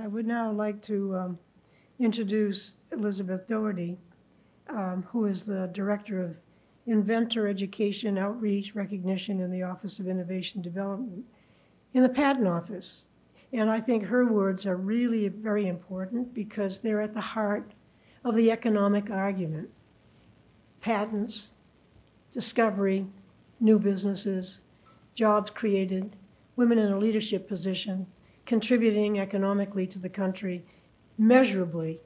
I would now like to introduce Elizabeth Doherty, who is the Director of Inventor Education, Outreach, Recognition in the Office of Innovation Development in the Patent Office. And I think her words are really very important because they're at the heart of the economic argument. Patents, discovery, new businesses, jobs created, women in a leadership position, contributing economically to the country measurably.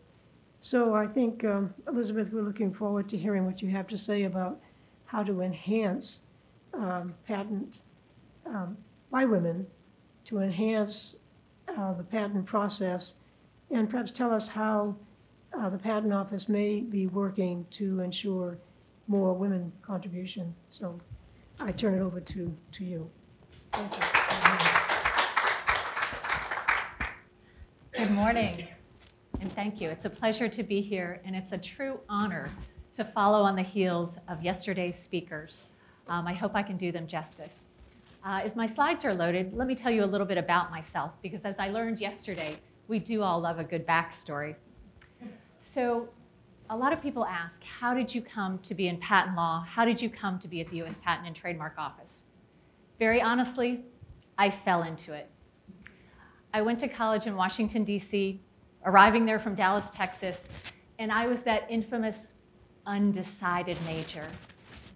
So I think, Elizabeth, we're looking forward to hearing what you have to say about how to enhance patent by women, to enhance the patent process, and perhaps tell us how the Patent Office may be working to ensure more women contribution. So I turn it over to you. Thank you. Good morning, and thank you. It's a pleasure to be here, and it's a true honor to follow on the heels of yesterday's speakers. I hope I can do them justice. As my slides are loaded, let me tell you a little bit about myself, because as I learned yesterday, we do all love a good backstory. So a lot of people ask, how did you come to be in patent law? How did you come to be at the US Patent and Trademark Office? Very honestly, I fell into it. I went to college in Washington, D.C., arriving there from Dallas, Texas, and I was that infamous undecided major.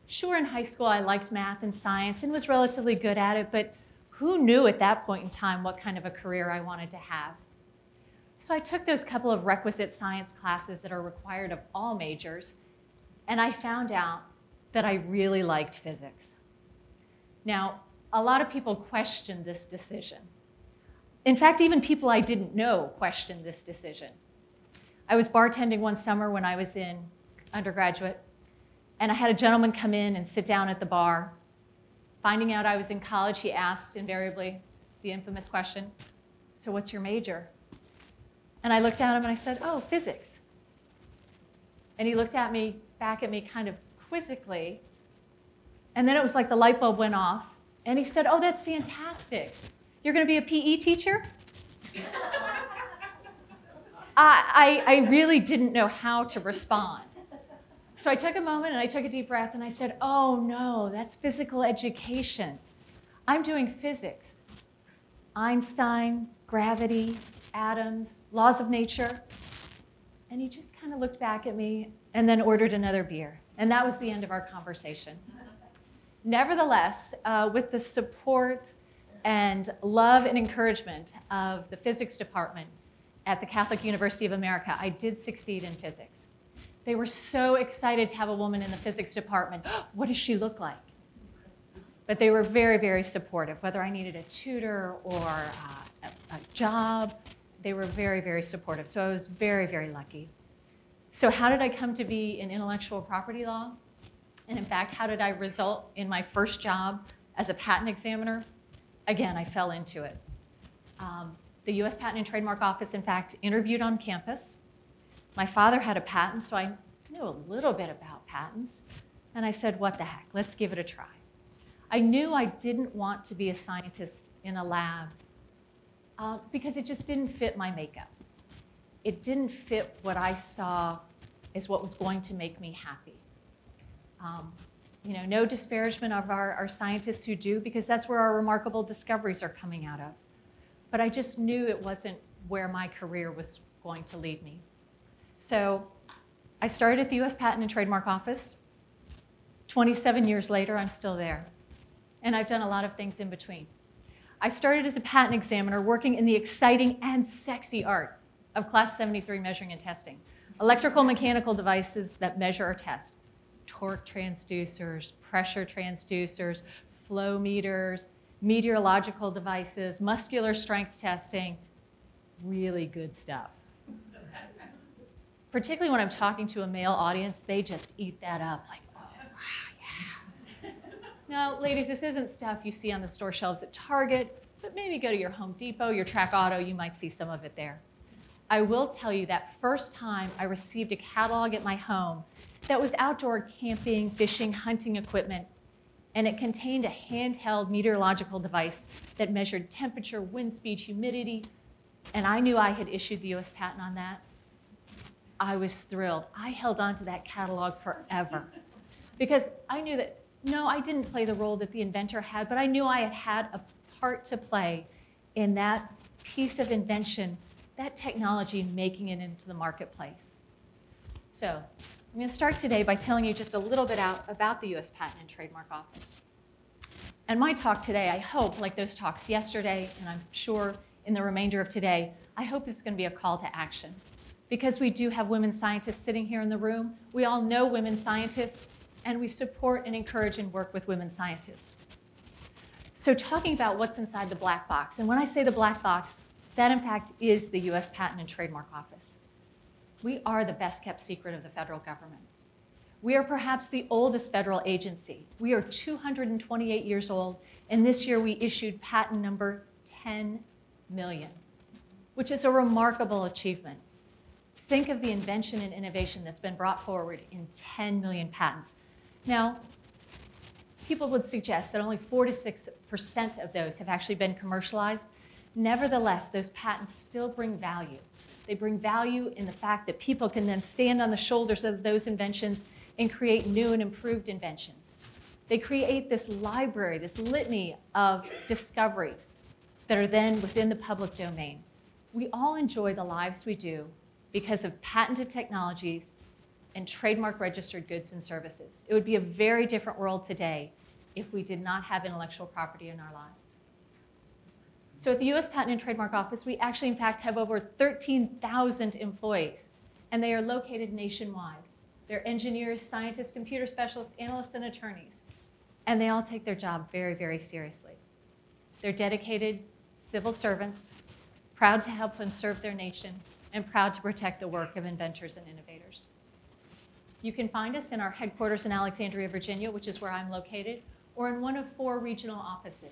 Sure, in high school, I liked math and science and was relatively good at it, but who knew at that point in time what kind of a career I wanted to have? So I took those couple of requisite science classes that are required of all majors, and I found out that I really liked physics. Now, a lot of people questioned this decision. In fact, even people I didn't know questioned this decision. I was bartending one summer when I was in undergraduate, and I had a gentleman come in and sit down at the bar. Finding out I was in college, he asked invariably the infamous question, "So what's your major?" And I looked at him and I said, "Oh, physics." And he looked at me, back at me kind of quizzically, and then it was like the light bulb went off, and he said, "Oh, that's fantastic. You're going to be a PE teacher?" I really didn't know how to respond. So I took a moment and I took a deep breath and I said, "Oh no, that's physical education. I'm doing physics. Einstein, gravity, atoms, laws of nature." And he just kind of looked back at me and then ordered another beer. And that was the end of our conversation. Nevertheless, with the support and love and encouragement of the physics department at the Catholic University of America, I did succeed in physics. They were so excited to have a woman in the physics department. What does she look like? But they were very, very supportive. Whether I needed a tutor or a job, they were very, very supportive. So I was very, very lucky. So how did I come to be in intellectual property law? And in fact, how did I result in my first job as a patent examiner? Again, I fell into it. The US Patent and Trademark Office, in fact, interviewed on campus. My father had a patent, so I knew a little bit about patents. And I said, what the heck, let's give it a try. I knew I didn't want to be a scientist in a lab because it just didn't fit my makeup. It didn't fit what I saw as what was going to make me happy. No disparagement of our scientists who do, because that's where our remarkable discoveries are coming out of. But I just knew it wasn't where my career was going to lead me. So I started at the US Patent and Trademark Office. 27 years later, I'm still there. And I've done a lot of things in between. I started as a patent examiner working in the exciting and sexy art of Class 73 measuring and testing. Electrical mechanical devices that measure or test. Torque transducers, pressure transducers, flow meters, meteorological devices, muscular strength testing, really good stuff. Particularly when I'm talking to a male audience, they just eat that up like, oh, wow, yeah. Now, ladies, this isn't stuff you see on the store shelves at Target, but maybe go to your Home Depot, your Track Auto, you might see some of it there. I will tell you that first time I received a catalog at my home that was outdoor camping, fishing, hunting equipment, and it contained a handheld meteorological device that measured temperature, wind speed, humidity. and I knew I had issued the US patent on that, I was thrilled. I held on to that catalog forever because I knew that, no, I didn't play the role that the inventor had, but I knew I had had a part to play in that piece of invention, that technology making it into the marketplace. So I'm going to start today by telling you just a little bit about the US Patent and Trademark Office. And my talk today, I hope, like those talks yesterday, and I'm sure in the remainder of today, I hope it's going to be a call to action. Because we do have women scientists sitting here in the room, we all know women scientists, and we support and encourage and work with women scientists. So talking about what's inside the black box, and when I say the black box, that in fact is the US Patent and Trademark Office. We are the best kept secret of the federal government. We are perhaps the oldest federal agency. We are 228 years old, and this year we issued patent number 10 million, which is a remarkable achievement. Think of the invention and innovation that's been brought forward in 10 million patents. Now, people would suggest that only 4 to 6% of those have actually been commercialized. Nevertheless, those patents still bring value. They bring value in the fact that people can then stand on the shoulders of those inventions and create new and improved inventions. They create this library, this litany of discoveries that are then within the public domain. We all enjoy the lives we do because of patented technologies and trademark registered goods and services. It would be a very different world today if we did not have intellectual property in our lives. So at the US Patent and Trademark Office, we actually in fact have over 13,000 employees, and they are located nationwide. They're engineers, scientists, computer specialists, analysts, and attorneys, and they all take their job very, very seriously. They're dedicated civil servants, proud to help and serve their nation, and proud to protect the work of inventors and innovators. You can find us in our headquarters in Alexandria, Virginia, which is where I'm located, or in one of 4 regional offices.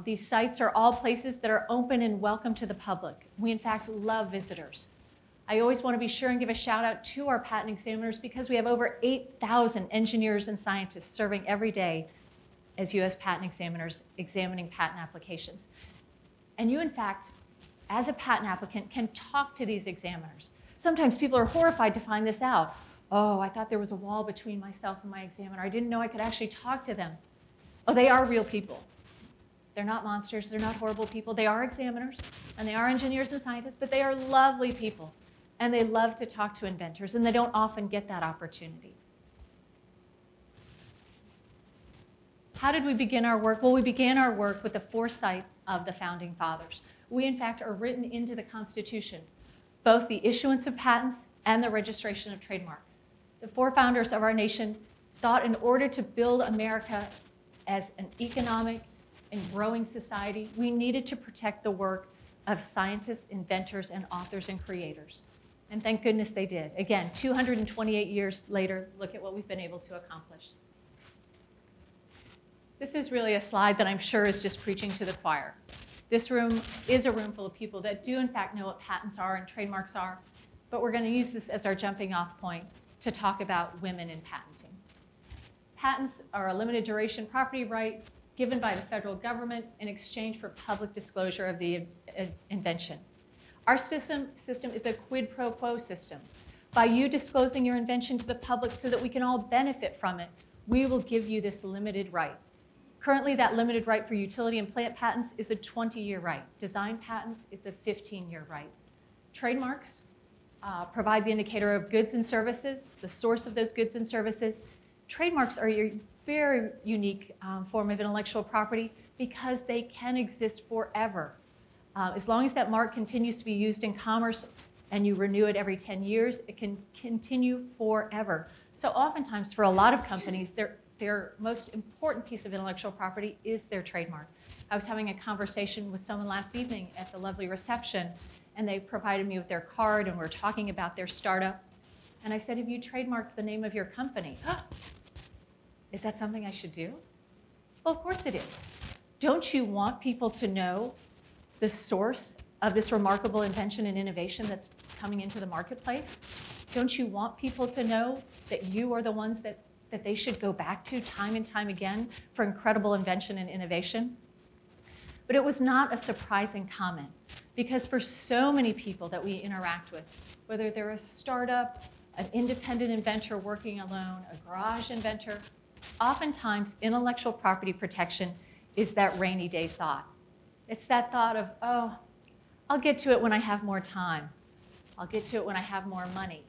These sites are all places that are open and welcome to the public. We, in fact, love visitors. I always want to be sure and give a shout out to our patent examiners because we have over 8,000 engineers and scientists serving every day as US patent examiners examining patent applications. And you, in fact, as a patent applicant, can talk to these examiners. Sometimes people are horrified to find this out. Oh, I thought there was a wall between myself and my examiner. I didn't know I could actually talk to them. Oh, they are real people. They're not monsters. They're not horrible people. They are examiners, and they are engineers and scientists, but they are lovely people, and they love to talk to inventors, and they don't often get that opportunity. How did we begin our work? Well, we began our work with the foresight of the Founding Fathers. We, in fact, are written into the Constitution, both the issuance of patents and the registration of trademarks. The 4 founders of our nation thought in order to build America as an economic and growing society, we needed to protect the work of scientists, inventors, and authors and creators. And thank goodness they did. Again, 228 years later, look at what we've been able to accomplish. This is really a slide that I'm sure is just preaching to the choir. This room is a room full of people that do in fact know what patents are and trademarks are, but we're going to use this as our jumping off point to talk about women in patenting. Patents are a limited duration property right given by the federal government in exchange for public disclosure of the invention. Our system is a quid pro quo system. By you disclosing your invention to the public so that we can all benefit from it, we will give you this limited right. Currently, that limited right for utility and plant patents is a 20-year right. Design patents, it's a 15-year right. Trademarks provide the indicator of goods and services, the source of those goods and services. Trademarks are your very unique form of intellectual property because they can exist forever. As long as that mark continues to be used in commerce and you renew it every 10 years, it can continue forever. So oftentimes for a lot of companies, their most important piece of intellectual property is their trademark. I was having a conversation with someone last evening at the lovely reception, and they provided me with their card, and we're talking about their startup. And I said, have you trademarked the name of your company? Is that something I should do? Well, of course it is. Don't you want people to know the source of this remarkable invention and innovation that's coming into the marketplace? Don't you want people to know that you are the ones that they should go back to time and time again for incredible invention and innovation? But it was not a surprising comment, because for so many people that we interact with, whether they're a startup, an independent inventor working alone, a garage inventor, oftentimes intellectual property protection is that rainy day thought. It's that thought of, oh, I'll get to it when I have more time. I'll get to it when I have more money.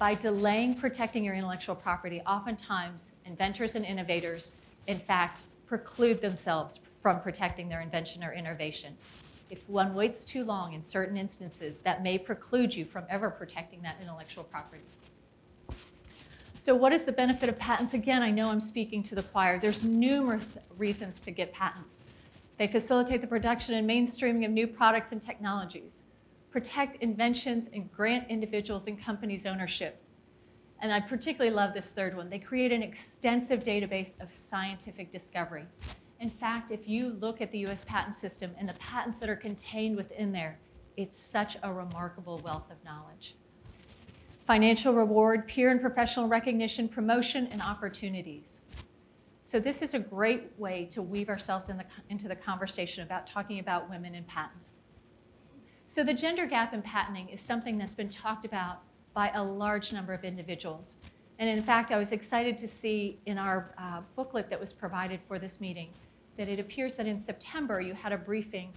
By delaying protecting your intellectual property, oftentimes inventors and innovators, in fact, preclude themselves from protecting their invention or innovation. If one waits too long in certain instances, that may preclude you from ever protecting that intellectual property. So what is the benefit of patents? Again, I know I'm speaking to the choir. There's numerous reasons to get patents. They facilitate the production and mainstreaming of new products and technologies, protect inventions, and grant individuals and companies ownership. And I particularly love this third one. They create an extensive database of scientific discovery. In fact, if you look at the US patent system and the patents that are contained within there, it's such a remarkable wealth of knowledge. Financial reward, peer and professional recognition, promotion, and opportunities. So this is a great way to weave ourselves into the conversation about talking about women in patents. So the gender gap in patenting is something that's been talked about by a large number of individuals. And in fact, I was excited to see in our booklet that was provided for this meeting that it appears that in September you had a briefing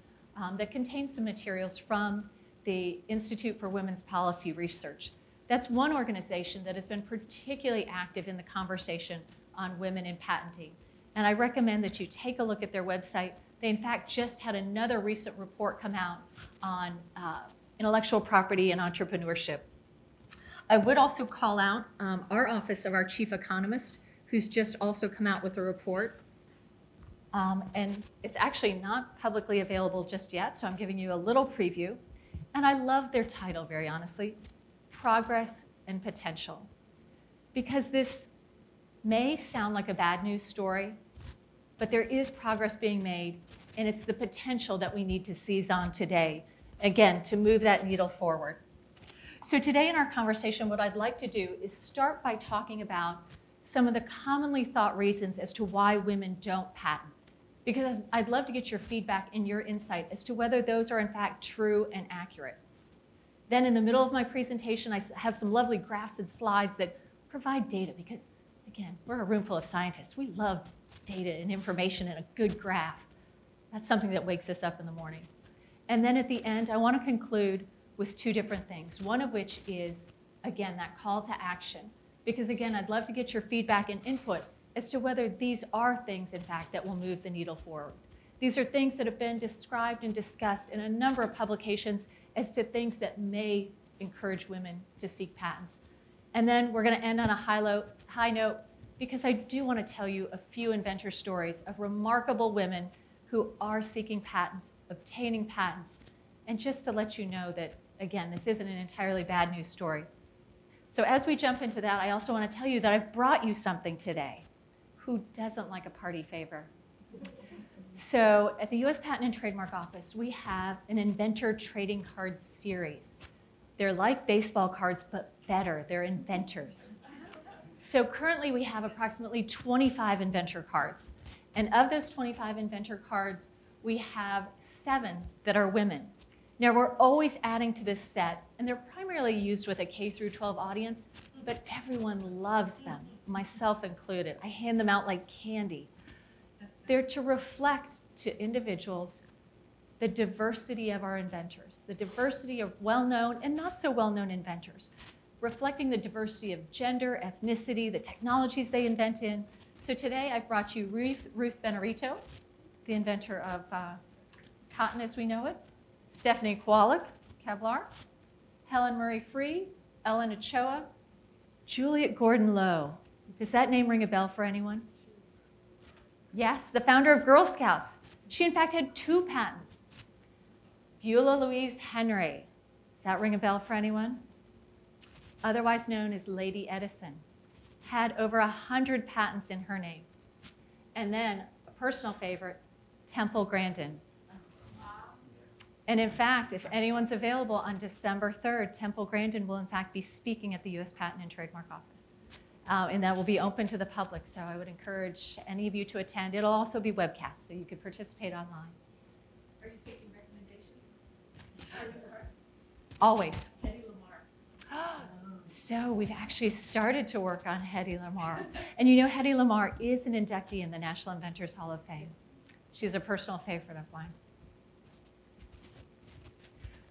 that contained some materials from the Institute for Women's Policy Research. That's one organization that has been particularly active in the conversation on women in patenting. And I recommend that you take a look at their website. They, in fact, just had another recent report come out on intellectual property and entrepreneurship. I would also call out our office of our chief economist, who's just also come out with a report. And it's actually not publicly available just yet, so I'm giving you a little preview. And I love their title, very honestly, Progress and Potential. Because this may sound like a bad news story, but there is progress being made, and it's the potential that we need to seize on today, again, to move that needle forward. So today in our conversation, what I'd like to do is start by talking about some of the commonly thought reasons as to why women don't patent, because I'd love to get your feedback and your insight as to whether those are in fact true and accurate. Then in the middle of my presentation, I have some lovely graphs and slides that provide data, because again, we're a room full of scientists. We love data and information and a good graph. That's something that wakes us up in the morning. And then at the end, I want to conclude with two different things, one of which is, again, that call to action. Because again, I'd love to get your feedback and input as to whether these are things, in fact, that will move the needle forward. These are things that have been described and discussed in a number of publications as to things that may encourage women to seek patents. And then we're going to end on a high note, because I do want to tell you a few inventor stories of remarkable women who are seeking patents, obtaining patents, and just to let you know that, again, this isn't an entirely bad news story. So as we jump into that, I also want to tell you that I've brought you something today. Who doesn't like a party favor? So at the US Patent and Trademark Office, we have an Inventor trading card series. They're like baseball cards, but better. They're inventors. So currently we have approximately 25 Inventor cards. And of those 25 Inventor cards, we have 7 that are women. Now we're always adding to this set, and they're primarily used with a K-12 audience, but everyone loves them, myself included. I hand them out like candy. They're to reflect to individuals the diversity of our inventors, the diversity of well-known and not so well-known inventors, reflecting the diversity of gender, ethnicity, the technologies they invent in. So today I've brought you Ruth Benarito, the inventor of cotton as we know it, Stephanie Kevlar, Helen Murray Free, Ellen Ochoa, Juliet Gordon-Lowe. Does that name ring a bell for anyone? Yes, the founder of Girl Scouts. She, in fact, had 2 patents. Beulah Louise Henry. Does that ring a bell for anyone? Otherwise known as Lady Edison. Had over 100 patents in her name. And then, a personal favorite, Temple Grandin. And in fact, if anyone's available on December 3rd, Temple Grandin will, in fact, be speaking at the US Patent and Trademark Office. and that will be open to the public. So I would encourage any of you to attend. It'll also be webcast, so you could participate online. Are you taking recommendations? Always. Hedy Lamarr. So we've actually started to work on Hedy Lamarr. And you know, Hedy Lamarr is an inductee in the National Inventors Hall of Fame. She's a personal favorite of mine.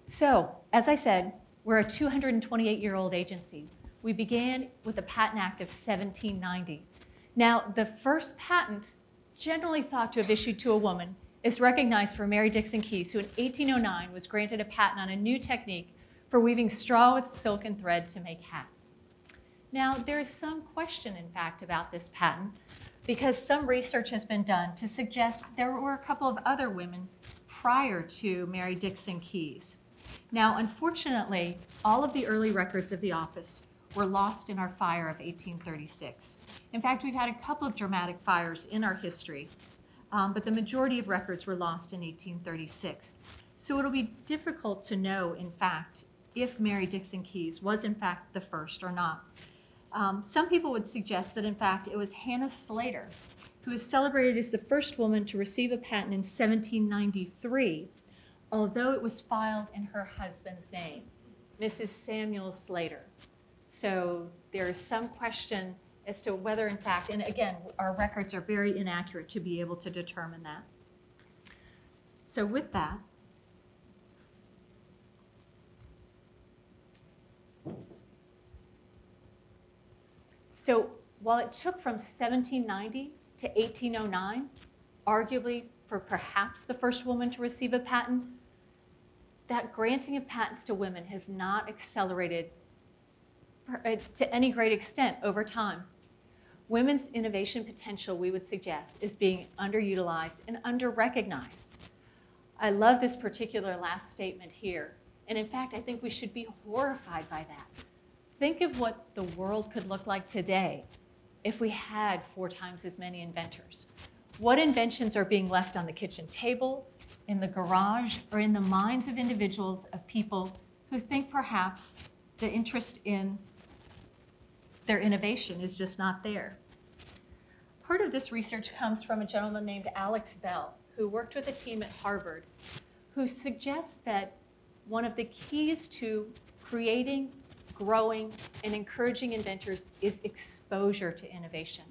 So, as I said, we're a 228-year-old agency. We began with the Patent Act of 1790. Now, the first patent, generally thought to have issued to a woman, is recognized for Mary Dixon Keyes, who in 1809 was granted a patent on a new technique for weaving straw with silk and thread to make hats. Now, there is some question, in fact, about this patent, because some research has been done to suggest there were a couple of other women prior to Mary Dixon Keyes. Now, unfortunately, all of the early records of the office were lost in our fire of 1836. In fact, we've had a couple of dramatic fires in our history, but the majority of records were lost in 1836. So it'll be difficult to know, in fact, if Mary Dixon Keyes was, in fact, the first or not. Some people would suggest that, in fact, it was Hannah Slater, who is celebrated as the first woman to receive a patent in 1793, although it was filed in her husband's name, Mrs. Samuel Slater. So there is some question as to whether, in fact, and again, our records are very inaccurate to be able to determine that. So with that, so while it took from 1790 to 1809, arguably for perhaps the first woman to receive a patent, that granting of patents to women has not accelerated to any great extent over time. Women's innovation potential, we would suggest, is being underutilized and under-recognized. I love this particular last statement here. And in fact, I think we should be horrified by that. Think of what the world could look like today if we had 4 times as many inventors. What inventions are being left on the kitchen table, in the garage, or in the minds of individuals, of people who think perhaps the interest in their innovation is just not there. Part of this research comes from a gentleman named Alex Bell, who worked with a team at Harvard, who suggests that one of the keys to creating, growing, and encouraging inventors is exposure to innovation.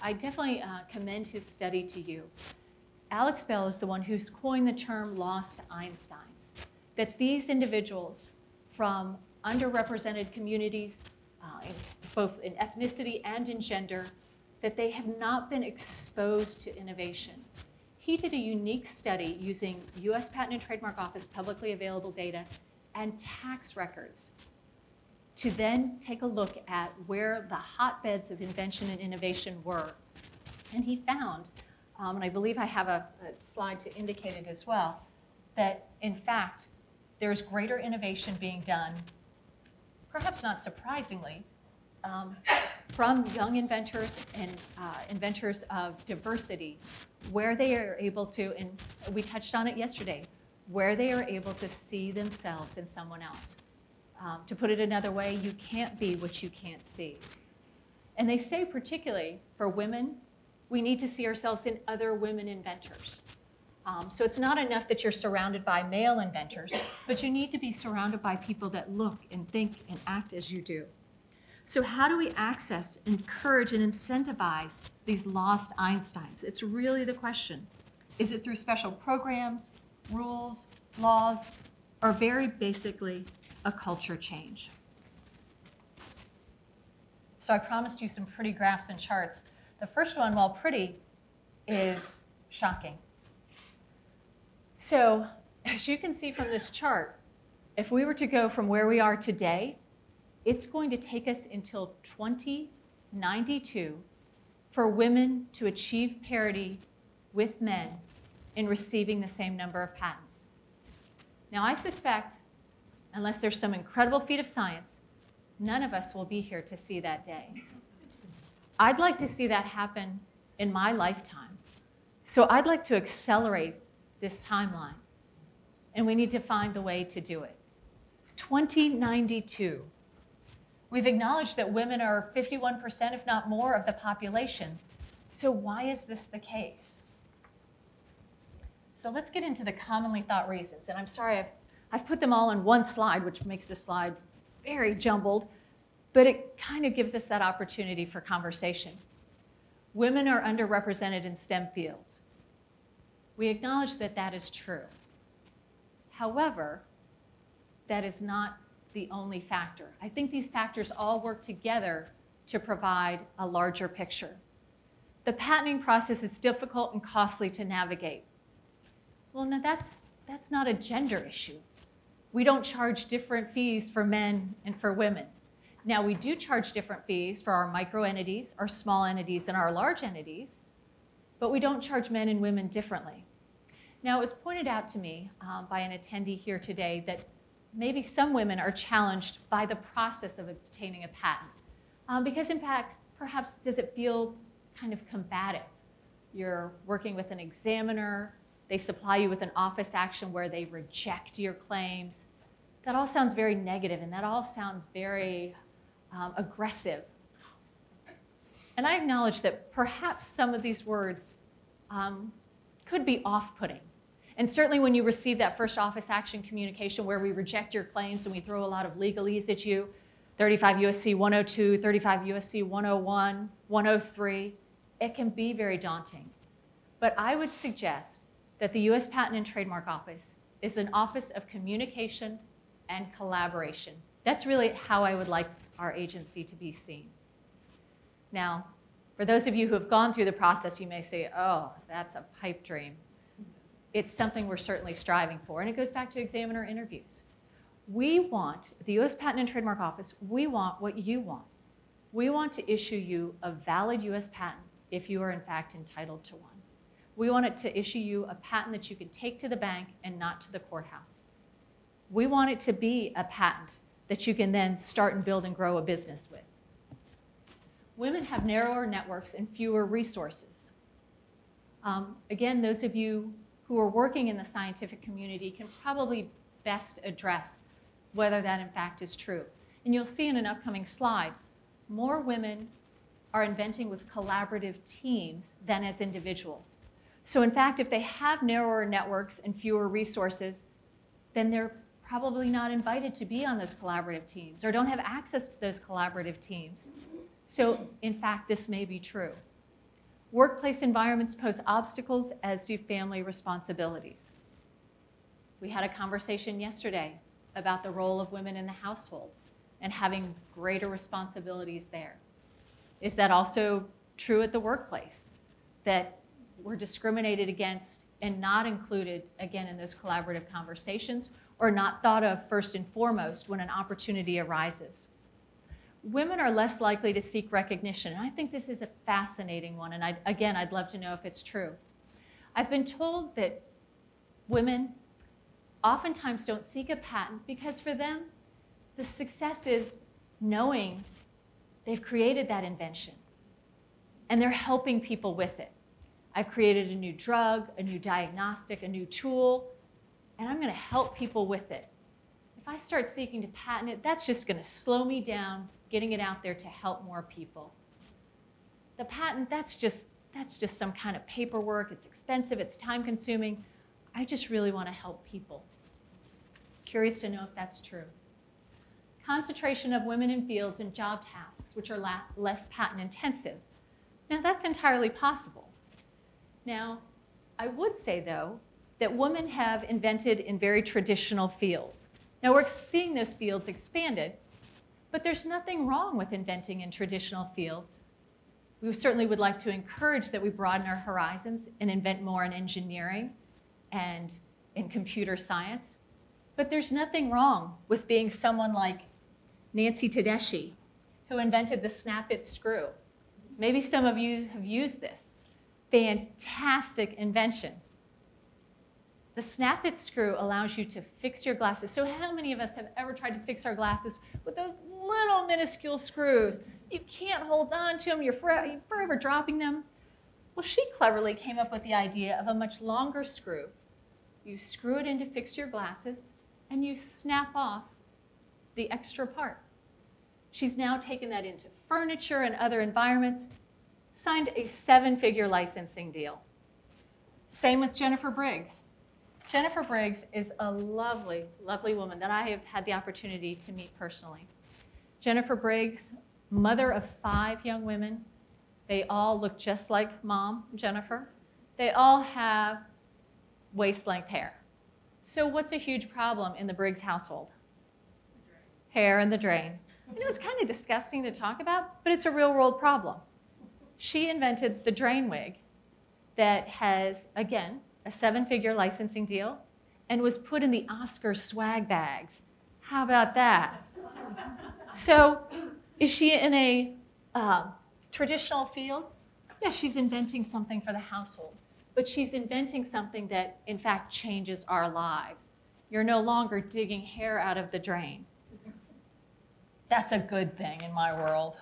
I definitely commend his study to you. Alex Bell is the one who's coined the term lost Einsteins, that these individuals from underrepresented communities, both in ethnicity and in gender, that they have not been exposed to innovation. He did a unique study using US Patent and Trademark Office publicly available data and tax records to then take a look at where the hotbeds of invention and innovation were. And he found, and I believe I have a slide to indicate it as well, that in fact, there's greater innovation being done, perhaps not surprisingly, from young inventors and inventors of diversity, where they are able to, and we touched on it yesterday, where they are able to see themselves in someone else. To put it another way, you can't be what you can't see. And they say particularly for women, we need to see ourselves in other women inventors. So it's not enough that you're surrounded by male inventors, but you need to be surrounded by people that look and think and act as you do. So how do we access, encourage, and incentivize these lost Einsteins? It's really the question. Is it through special programs, rules, laws, or very basically a culture change? So I promised you some pretty graphs and charts. The first one, while pretty, is shocking. So as you can see from this chart, if we were to go from where we are today, it's going to take us until 2092 for women to achieve parity with men in receiving the same number of patents. Now I suspect, unless there's some incredible feat of science, none of us will be here to see that day. I'd like to see that happen in my lifetime. So I'd like to accelerate this timeline, and we need to find the way to do it. 2092. We've acknowledged that women are 51%, if not more, of the population. So why is this the case? So let's get into the commonly thought reasons. And I'm sorry, I've put them all in one slide, which makes the slide very jumbled, but it kind of gives us that opportunity for conversation. Women are underrepresented in STEM fields. We acknowledge that that is true. However, that is not the only factor. I think these factors all work together to provide a larger picture. The patenting process is difficult and costly to navigate. Well, now that's not a gender issue. We don't charge different fees for men and for women. Now, we do charge different fees for our micro entities, our small entities, and our large entities, but we don't charge men and women differently. Now, it was pointed out to me by an attendee here today that maybe some women are challenged by the process of obtaining a patent. Because in fact, perhaps does it feel kind of combative? You're working with an examiner, they supply you with an office action where they reject your claims. That all sounds very negative, and that all sounds very aggressive. And I acknowledge that perhaps some of these words could be off-putting. And certainly when you receive that first office action communication where we reject your claims and we throw a lot of legalese at you, 35 U.S.C. 102, 35 U.S.C. 101, 103, it can be very daunting. But I would suggest that the U.S. Patent and Trademark Office is an office of communication and collaboration. That's really how I would like our agency to be seen. Now, for those of you who have gone through the process, you may say, oh, that's a pipe dream. It's something we're certainly striving for, and it goes back to examiner interviews. We want, the U.S. Patent and Trademark Office, we want what you want. We want to issue you a valid U.S. patent if you are in fact entitled to one. We want it to issue you a patent that you can take to the bank and not to the courthouse. We want it to be a patent that you can then start and build and grow a business with. Women have narrower networks and fewer resources. Again, those of you who are working in the scientific community can probably best address whether that in fact is true. And you'll see in an upcoming slide, more women are inventing with collaborative teams than as individuals. So in fact, if they have narrower networks and fewer resources, then they're probably not invited to be on those collaborative teams or don't have access to those collaborative teams. So in fact, this may be true. Workplace environments pose obstacles, as do family responsibilities. We had a conversation yesterday about the role of women in the household and having greater responsibilities there. Is that also true at the workplace? That we're discriminated against and not included, again, in those collaborative conversations, or not thought of first and foremost when an opportunity arises. Women are less likely to seek recognition, and I think this is a fascinating one, and I'd love to know if it's true. I've been told that women oftentimes don't seek a patent because for them, the success is knowing they've created that invention, and they're helping people with it. I've created a new drug, a new diagnostic, a new tool, and I'm going to help people with it. If I start seeking to patent it, that's just going to slow me down getting it out there to help more people. The patent, that's just some kind of paperwork. It's expensive, it's time consuming. I just really want to help people. Curious to know if that's true. Concentration of women in fields and job tasks which are less patent intensive. Now that's entirely possible. Now, I would say though, that women have invented in very traditional fields. Now we're seeing those fields expanded, but there's nothing wrong with inventing in traditional fields. We certainly would like to encourage that we broaden our horizons and invent more in engineering and in computer science. But there's nothing wrong with being someone like Nancy Tedeschi, who invented the snap-it screw. Maybe some of you have used this. Fantastic invention. The snap-it screw allows you to fix your glasses. So how many of us have ever tried to fix our glasses with those little minuscule screws? You can't hold on to them, you're forever dropping them. Well, she cleverly came up with the idea of a much longer screw. You screw it in to fix your glasses, and you snap off the extra part. She's now taken that into furniture and other environments, signed a 7-figure licensing deal. Same with Jennifer Briggs. Jennifer Briggs is a lovely, lovely woman that I have had the opportunity to meet personally. Jennifer Briggs, mother of 5 young women. They all look just like Mom, Jennifer. They all have waist-length hair. So what's a huge problem in the Briggs household? Hair in the drain. You know, it's kind of disgusting to talk about, but it's a real-world problem. She invented the Drain Wig that has, again, a 7-figure licensing deal and was put in the Oscar swag bags. How about that? So is she in a traditional field? Yeah, she's inventing something for the household, but she's inventing something that, in fact, changes our lives. You're no longer digging hair out of the drain. That's a good thing in my world.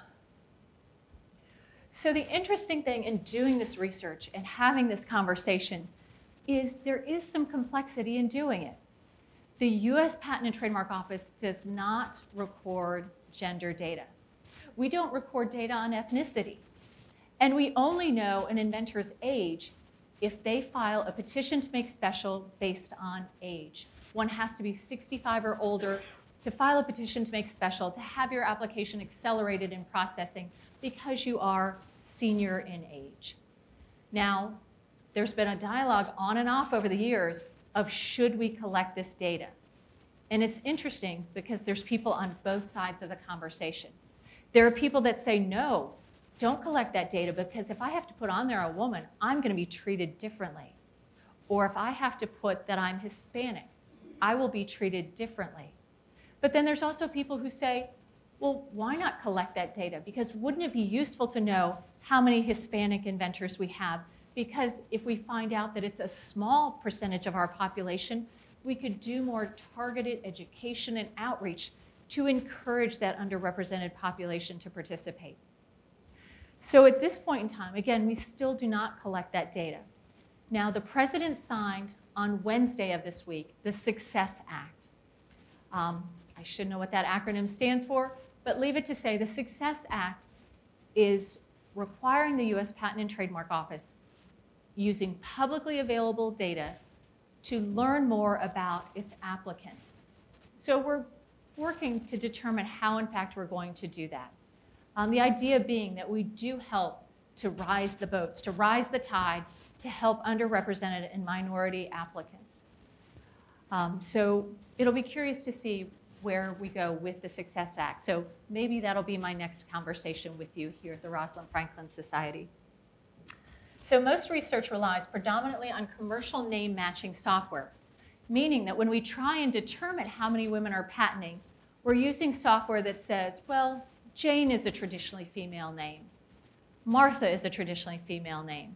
So the interesting thing in doing this research and having this conversation is there is some complexity in doing it. The US Patent and Trademark Office does not record gender data. We don't record data on ethnicity. And we only know an inventor's age if they file a petition to make special based on age. One has to be 65 or older to file a petition to make special, to have your application accelerated in processing because you are senior in age. Now, there's been a dialogue on and off over the years of should we collect this data? And it's interesting because there's people on both sides of the conversation. There are people that say, no, don't collect that data because if I have to put on there a woman, I'm going to be treated differently. Or if I have to put that I'm Hispanic, I will be treated differently. But then there's also people who say, well, why not collect that data? Because wouldn't it be useful to know how many Hispanic inventors we have? Because if we find out that it's a small percentage of our population, we could do more targeted education and outreach to encourage that underrepresented population to participate. So at this point in time, again, we still do not collect that data. Now, the president signed on Wednesday of this week the Success Act. I should know what that acronym stands for, but leave it to say the Success Act is requiring the US Patent and Trademark Office using publicly available data to learn more about its applicants. So we're working to determine how, in fact, we're going to do that. The idea being that we do help to rise the boats, to rise the tide, to help underrepresented and minority applicants. So it'll be curious to see where we go with the Success Act. So maybe that'll be my next conversation with you here at the Rosalind Franklin Society. So most research relies predominantly on commercial name matching software, meaning that when we try and determine how many women are patenting, we're using software that says, well, Jane is a traditionally female name. Martha is a traditionally female name.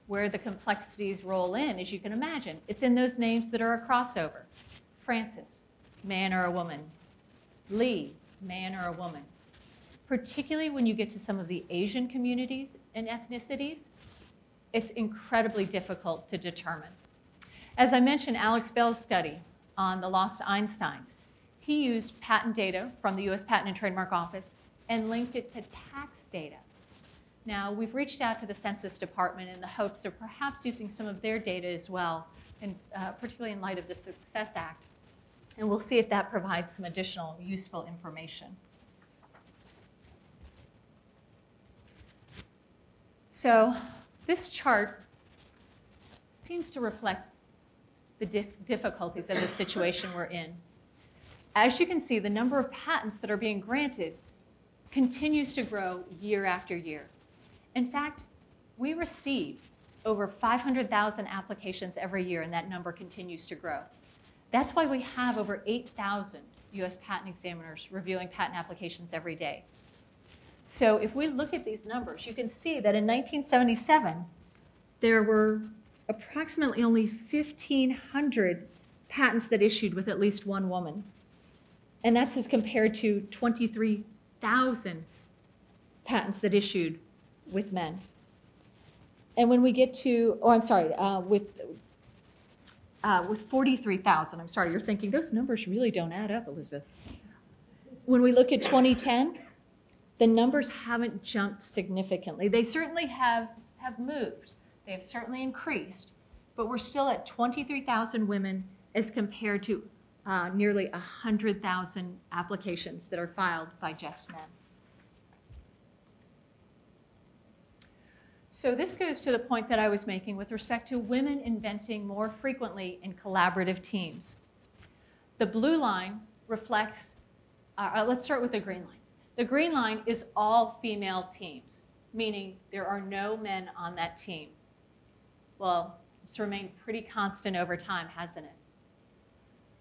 Where the complexities roll in, as you can imagine, it's in those names that are a crossover. Francis, man or a woman. Lee, man or a woman. Particularly when you get to some of the Asian communities and ethnicities, it's incredibly difficult to determine. As I mentioned, Alex Bell's study on the lost Einsteins, he used patent data from the US Patent and Trademark Office and linked it to tax data. Now, we've reached out to the Census Department in the hopes of perhaps using some of their data as well, and particularly in light of the Success Act. And we'll see if that provides some additional useful information. So this chart seems to reflect the difficulties of the situation we're in. As you can see, the number of patents that are being granted continues to grow year after year. In fact, we receive over 500,000 applications every year, and that number continues to grow. That's why we have over 8,000 US patent examiners reviewing patent applications every day. So if we look at these numbers, you can see that in 1977, there were approximately only 1,500 patents that issued with at least one woman. And that's as compared to 23,000 patents that issued with men. And when we get to, with 43,000, I'm sorry, you're thinking, those numbers really don't add up, Elizabeth. When we look at 2010, the numbers haven't jumped significantly. They certainly have moved. They have certainly increased, but we're still at 23,000 women as compared to nearly 100,000 applications that are filed by just men. So this goes to the point that I was making with respect to women inventing more frequently in collaborative teams. The blue line reflects, let's start with the green line. The green line is all female teams, meaning there are no men on that team. Well, it's remained pretty constant over time, hasn't it?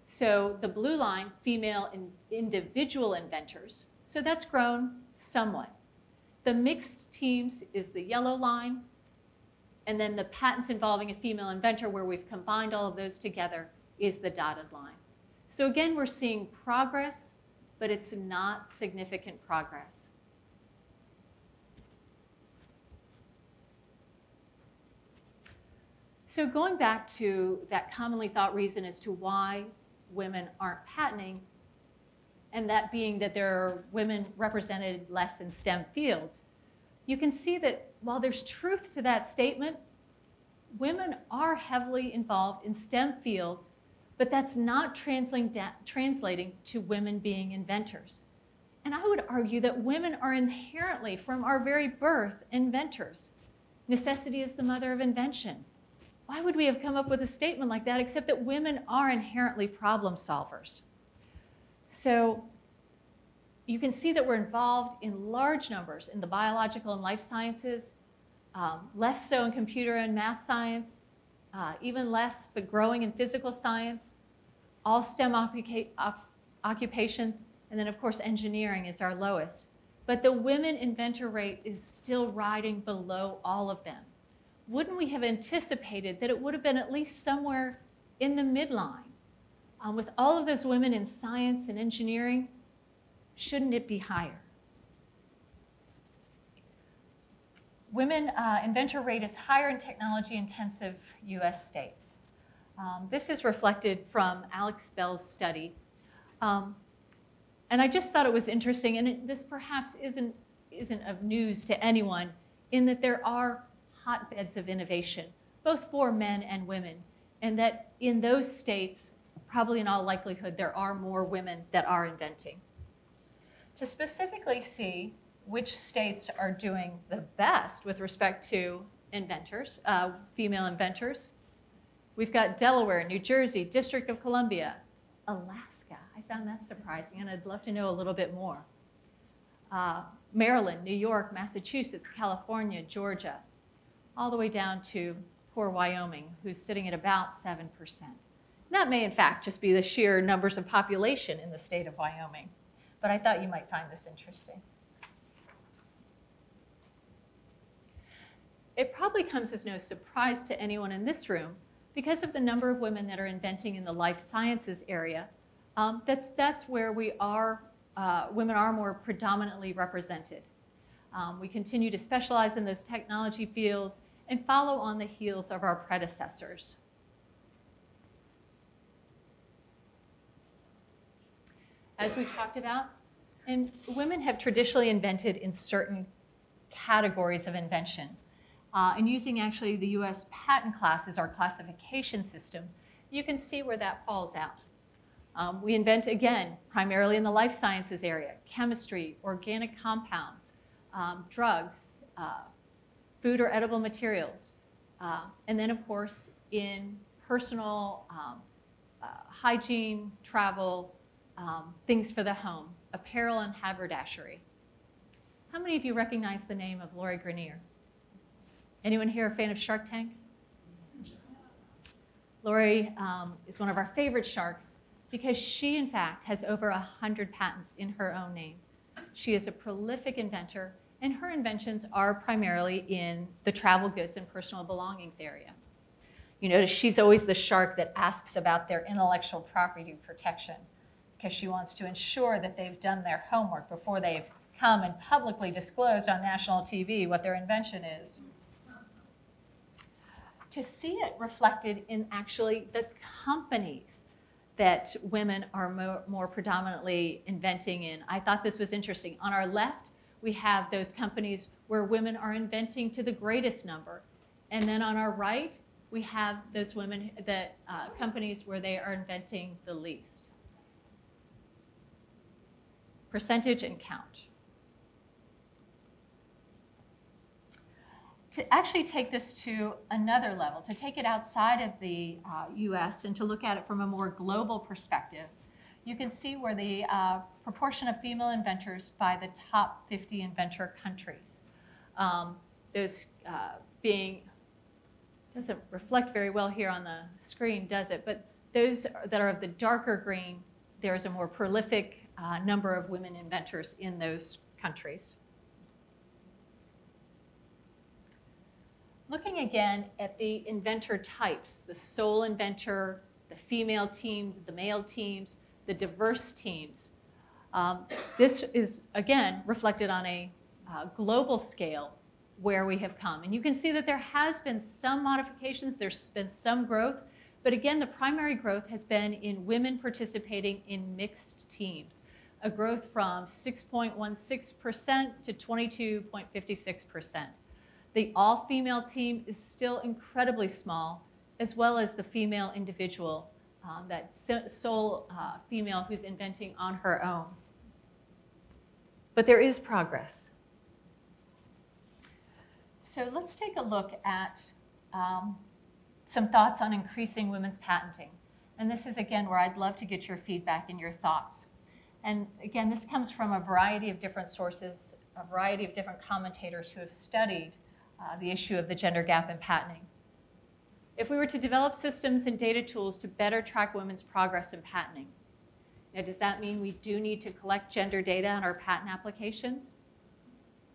So the blue line, female individual inventors, so that's grown somewhat. The mixed teams is the yellow line, and then the patents involving a female inventor, where we've combined all of those together, is the dotted line. So again, we're seeing progress, but it's not significant progress. So going back to that commonly thought reason as to why women aren't patenting, and that being that there are women represented less in STEM fields, you can see that while there's truth to that statement, women are heavily involved in STEM fields, but that's not translating to women being inventors. And I would argue that women are inherently, from our very birth, inventors. Necessity is the mother of invention. Why would we have come up with a statement like that except that women are inherently problem solvers? So you can see that we're involved in large numbers in the biological and life sciences, less so in computer and math science, even less, but growing in physical science, all STEM occupations, and then of course engineering is our lowest. But the women inventor rate is still riding below all of them. Wouldn't we have anticipated that it would have been at least somewhere in the midline? With all of those women in science and engineering, shouldn't it be higher? Women inventor rate is higher in technology-intensive US states. This is reflected from Alex Bell's study. And I just thought it was interesting, and this perhaps isn't of news to anyone, in that there are hotbeds of innovation, both for men and women, and that in those states, probably in all likelihood, there are more women that are inventing. To specifically see which states are doing the best with respect to inventors, female inventors, we've got Delaware, New Jersey, District of Columbia, Alaska. I found that surprising, and I'd love to know a little bit more. Maryland, New York, Massachusetts, California, Georgia, all the way down to poor Wyoming, who's sitting at about 7%. That may, in fact, just be the sheer numbers of population in the state of Wyoming. But I thought you might find this interesting. It probably comes as no surprise to anyone in this room, because of the number of women that are inventing in the life sciences area, that's where we are, women are more predominantly represented. We continue to specialize in those technology fields and follow on the heels of our predecessors. As we talked about, and women have traditionally invented in certain categories of invention. And using actually the US patent class as our classification system, you can see where that falls out. We invent, again, primarily in the life sciences area, chemistry, organic compounds, drugs, food or edible materials, and then, of course, in personal hygiene, travel, things for the home, apparel and haberdashery. How many of you recognize the name of Lori Grenier? Anyone here a fan of Shark Tank? Lori is one of our favorite sharks because she, in fact, has over 100 patents in her own name. She is a prolific inventor, and her inventions are primarily in the travel goods and personal belongings area. You notice she's always the shark that asks about their intellectual property protection because she wants to ensure that they've done their homework before they've come and publicly disclosed on national TV what their invention is. To see it reflected in actually the companies that women are more predominantly inventing in, I thought this was interesting. On our left, we have those companies where women are inventing to the greatest number. And then on our right, we have those women, companies where they are inventing the least. Percentage and count. To actually take this to another level, to take it outside of the US and to look at it from a more global perspective, you can see where the proportion of female inventors by the top 50 inventor countries. Those being, doesn't reflect very well here on the screen, does it? But those that are of the darker green, there's a more prolific number of women inventors in those countries. Looking again at the inventor types, the sole inventor, the female teams, the male teams, the diverse teams. This is, again, reflected on a global scale where we have come. And you can see that there has been some modifications, there's been some growth, but again, the primary growth has been in women participating in mixed teams, a growth from 6.16% to 22.56%. The all-female team is still incredibly small, as well as the female individual, that sole female who's inventing on her own. But there is progress. So let's take a look at some thoughts on increasing women's patenting. And this is, again, where I'd love to get your feedback and your thoughts. And again, this comes from a variety of different sources, a variety of different commentators who have studied the issue of the gender gap in patenting. If we were to develop systems and data tools to better track women's progress in patenting, now, does that mean we do need to collect gender data on our patent applications?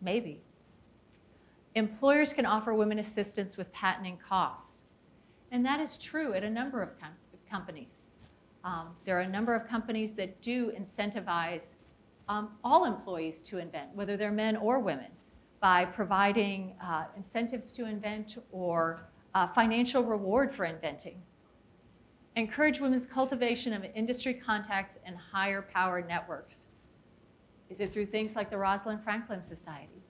Maybe. Employers can offer women assistance with patenting costs. And that is true at a number of companies. There are a number of companies that do incentivize all employees to invent, whether they're men or women, by providing incentives to invent or financial reward for inventing. Encourage women's cultivation of industry contacts and higher powered networks. Is it through things like the Rosalind Franklin Society?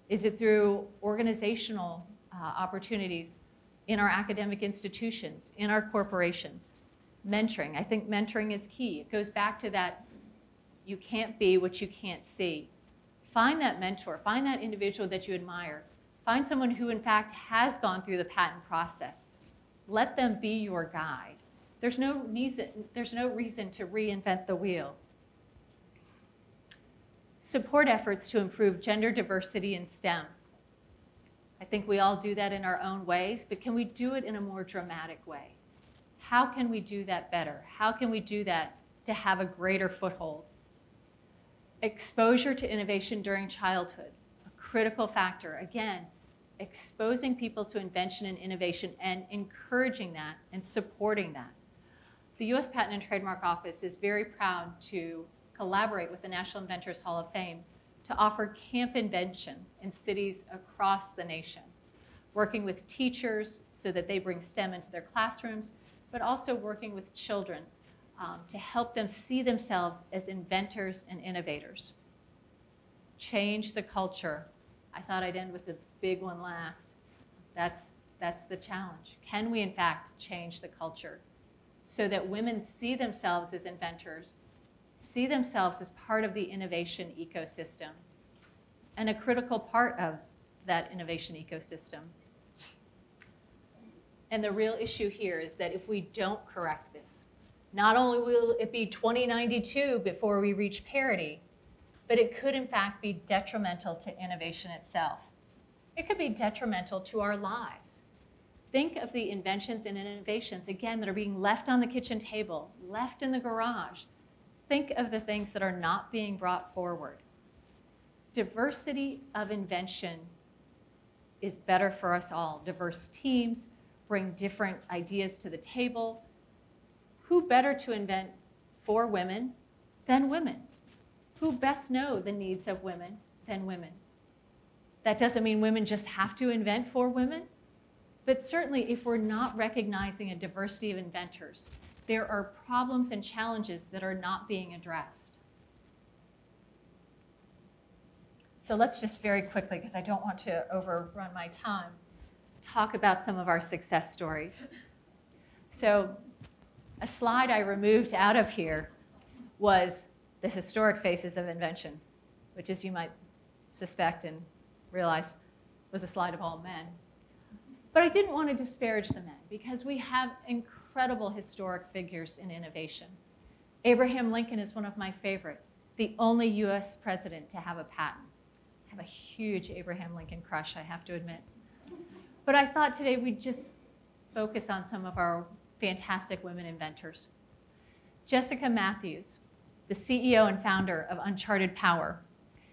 Is it through organizational opportunities in our academic institutions, in our corporations? Mentoring, I think mentoring is key. It goes back to that, you can't be what you can't see. Find that mentor, find that individual that you admire. Find someone who in fact has gone through the patent process. Let them be your guide. There's no reason to reinvent the wheel. Support efforts to improve gender diversity in STEM. I think we all do that in our own ways, but can we do it in a more dramatic way? How can we do that better? How can we do that to have a greater foothold? Exposure to innovation during childhood, a critical factor. Again, exposing people to invention and innovation and encouraging that and supporting that. The U.S. Patent and Trademark Office is very proud to collaborate with the National Inventors Hall of Fame to offer Camp Invention in cities across the nation, working with teachers so that they bring STEM into their classrooms, but also working with children to help them see themselves as inventors and innovators. Change the culture. I thought I'd end with the big one last. That's the challenge. Can we, in fact, change the culture so that women see themselves as inventors, see themselves as part of the innovation ecosystem, and a critical part of that innovation ecosystem? And the real issue here is that if we don't correct this, not only will it be 2092 before we reach parity, but it could in fact be detrimental to innovation itself. It could be detrimental to our lives. Think of the inventions and innovations, again, that are being left on the kitchen table, left in the garage. Think of the things that are not being brought forward. Diversity of invention is better for us all. Diverse teams bring different ideas to the table. Who better to invent for women than women? Who best know the needs of women than women? That doesn't mean women just have to invent for women, but certainly if we're not recognizing a diversity of inventors, there are problems and challenges that are not being addressed. So let's just very quickly, because I don't want to overrun my time, talk about some of our success stories. So a slide I removed out of here was the historic faces of invention, which, as you might suspect and realize, was a slide of all men. But I didn't want to disparage the men, because we have incredible historic figures in innovation. Abraham Lincoln is one of my favorite, the only US president to have a patent. I have a huge Abraham Lincoln crush, I have to admit. But I thought today we'd just focus on some of our fantastic women inventors. Jessica Matthews, the CEO and founder of Uncharted Power.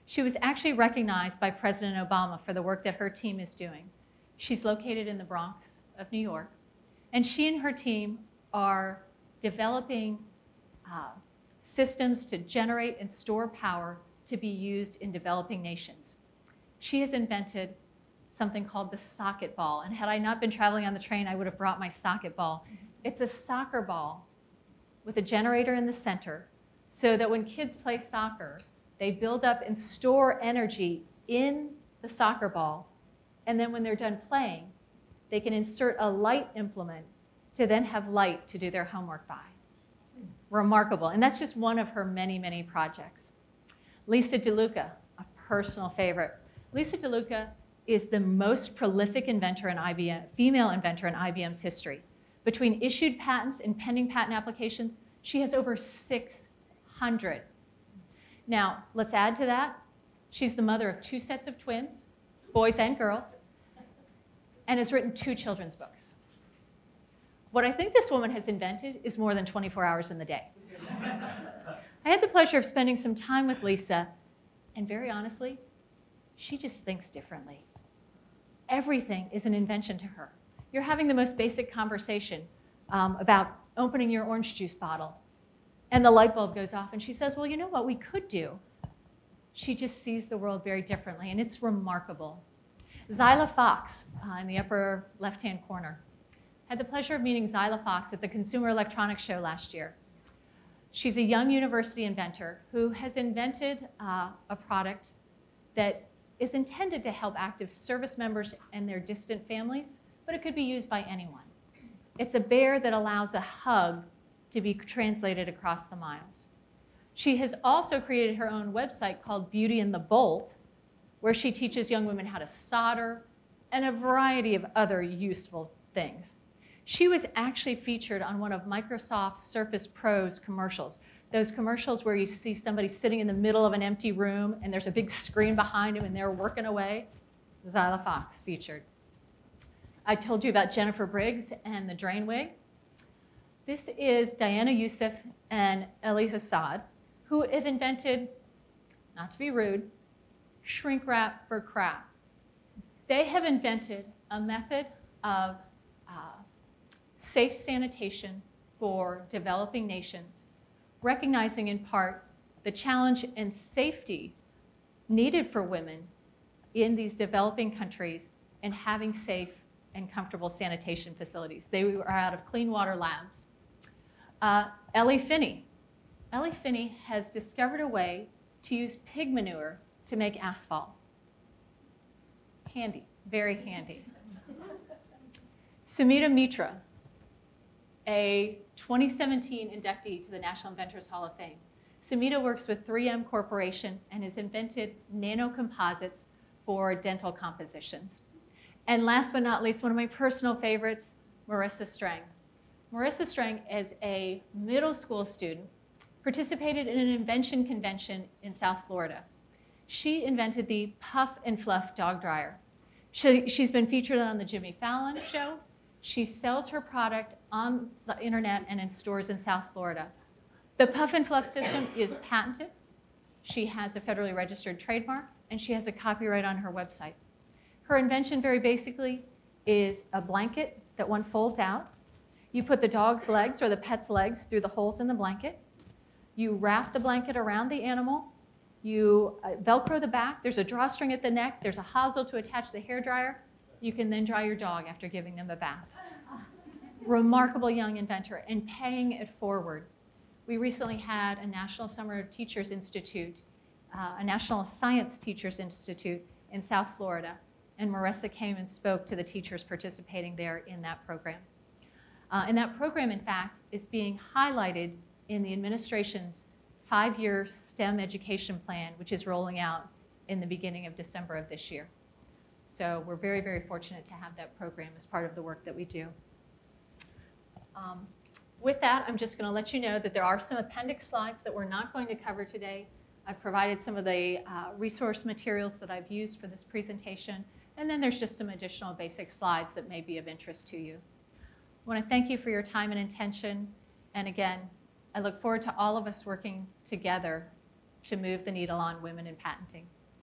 She was actually recognized by President Obama for the work that her team is doing. She's located in the Bronx of New York, and she and her team are developing systems to generate and store power to be used in developing nations. She has invented something called the socket ball, and had I not been traveling on the train, I would have brought my socket ball. It's a soccer ball with a generator in the center, so that when kids play soccer, they build up and store energy in the soccer ball, and then when they're done playing, they can insert a light implement to then have light to do their homework by. Remarkable, and that's just one of her many, many projects. Lisa Deluca, a personal favorite. Lisa Deluca is the most prolific inventor in IBM, female inventor in IBM's history. Between issued patents and pending patent applications, she has over 600. Now, let's add to that, she's the mother of 2 sets of twins, boys and girls, and has written 2 children's books. What I think this woman has invented is more than 24 hours in the day. I had the pleasure of spending some time with Lisa, and very honestly, she just thinks differently. Everything is an invention to her. You're having the most basic conversation about opening your orange juice bottle, and the light bulb goes off, and she says, well, you know what we could do? She just sees the world very differently, and it's remarkable. Zoila Fox, in the upper left-hand corner. Had the pleasure of meeting Zoila Fox at the Consumer Electronics Show last year. She's a young university inventor who has invented a product that is intended to help active service members and their distant families, but it could be used by anyone. It's a bear that allows a hug to be translated across the miles. She has also created her own website called Beauty in the Bolt, where she teaches young women how to solder and a variety of other useful things. She was actually featured on one of Microsoft's Surface Pro's commercials. Those commercials where you see somebody sitting in the middle of an empty room and there's a big screen behind them and they're working away. Zoila Fox featured. I told you about Jennifer Briggs and the Drain Wig. This is Diana Youssef and Elie Hassad, who have invented, not to be rude, shrink wrap for crap. They have invented a method of safe sanitation for developing nations, recognizing in part the challenge and safety needed for women in these developing countries and having safe and comfortable sanitation facilities. They are out of Clean Water Labs. Ellie Finney. Ellie Finney has discovered a way to use pig manure to make asphalt. Handy, very handy. Sumita Mitra, a 2017 inductee to the National Inventors Hall of Fame. Sumita works with 3M Corporation and has invented nanocomposites for dental compositions. And last but not least, one of my personal favorites, Marissa Strang. Marissa Strang, as a middle school student, participated in an invention convention in South Florida. She invented the Puff and Fluff dog dryer. She's been featured on the Jimmy Fallon show. She sells her product on the internet and in stores in South Florida. The Puff and Fluff system is patented. She has a federally registered trademark, and she has a copyright on her website. Her invention, very basically, is a blanket that one folds out. You put the dog's legs or the pet's legs through the holes in the blanket. You wrap the blanket around the animal. You Velcro the back. There's a drawstring at the neck. There's a hosel to attach the hairdryer. You can then dry your dog after giving them a bath. Remarkable young inventor, and paying it forward. We recently had a National Summer Teachers Institute a National Science Teachers Institute in South Florida, and Marissa came and spoke to the teachers participating there in that program. And that program, in fact, is being highlighted in the administration's 5-year STEM education plan, which is rolling out in the beginning of December of this year. So we're very, very fortunate to have that program as part of the work that we do. With that, I'm just going to let you know that there are some appendix slides that we're not going to cover today. I've provided some of the resource materials that I've used for this presentation, and then there's just some additional basic slides that may be of interest to you. I want to thank you for your time and attention, and again, I look forward to all of us working together to move the needle on women in patenting.